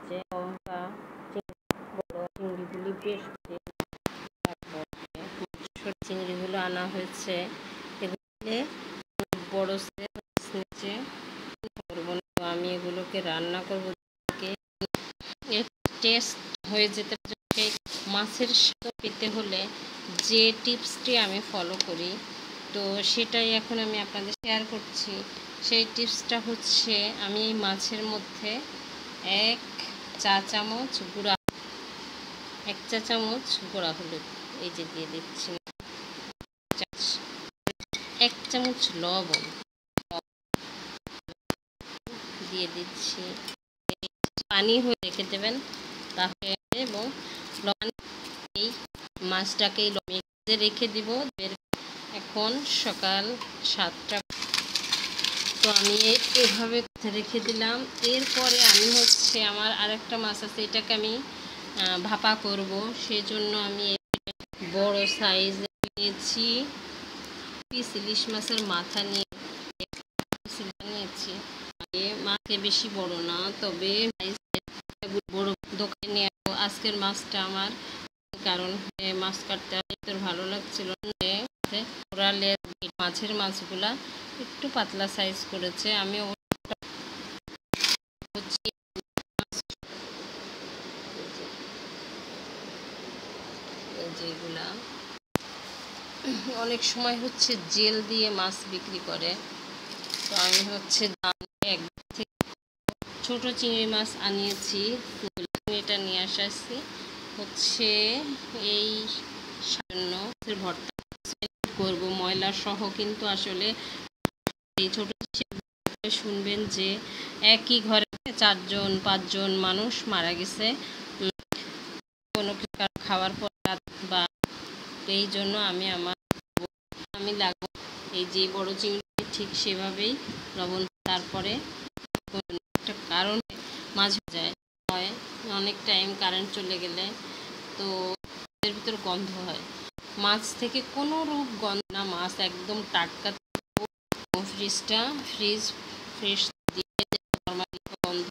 যে লঙ্কা, বড় চিংড়িগুলি বেশ করে, তারপরে ছোট চিংড়িগুলো আনা হয়েছে। এগুলো বড় নিচে করবো না, আমি এগুলোকে রান্না করবো। টেস্ট হয়ে যেতে সেই মাছের স্বাদ পেতে হলে যে টিপসটি আমি ফলো করি, তো সেটাই এখন আমি আপনাদের শেয়ার করছি। সেই টিপসটা হচ্ছে, আমি এই মাছের মধ্যে 1 চা চামচ গুঁড়া হলুদ এই যে দিয়ে দিচ্ছি, 1 চামচ লবণ দিয়ে দিচ্ছি। পানি হয়ে রেখে দেবেন তাহলে, এবং এই মাছটাকে রেখে দিব। এখন সকাল 7টা, তো আমি এভাবে রেখে দিলাম। এরপরে আমি হচ্ছে আমার আরেকটা মাছ আছে, এটাকে আমি ভাপা করব। সেজন্য আমি বড় সাইজ নিয়েছি, পিস ইলিশ মাছের মাথা নিয়েছি। মাছে বেশি বড় না, তবে বড় দোকানে নিয়ে আজকের মাছটা আমার, কারণ মাছ কাটতে তোর ভালো লাগছিল না। মাছগুলা একটু পাতলা সাইজ করেছে। আমি যেগুলা অনেক সময় হচ্ছে জেল দিয়ে মাছ বিক্রি করে, তো আমি হচ্ছে ছোট চিংড়ি মাছ আনিয়েছি। এটা নিয়ে আসছি হচ্ছে এই জন্য ভর্তা করব ময়লা সহ, কিন্তু আসলে এই ছোট শুনবেন যে একই ঘরে 4-5 জন মানুষ মারা গেছে কোনো খাওয়ার পর, বা এই জন্য আমি লাগবো এই যে বড় চিংড়ি ঠিক সেভাবেই লবণ, তারপরে একটা কারণ মাছ যায় হয় অনেক টাইম কারেন্ট চলে গেলে, তো এর ভিতর গন্ধ হয়। মাছ থেকে কোনো রূপ গন্ধ না, মাছ একদম টাটকা। ফ্রিজ ফ্রেশ দিয়ে নরমালি গন্ধ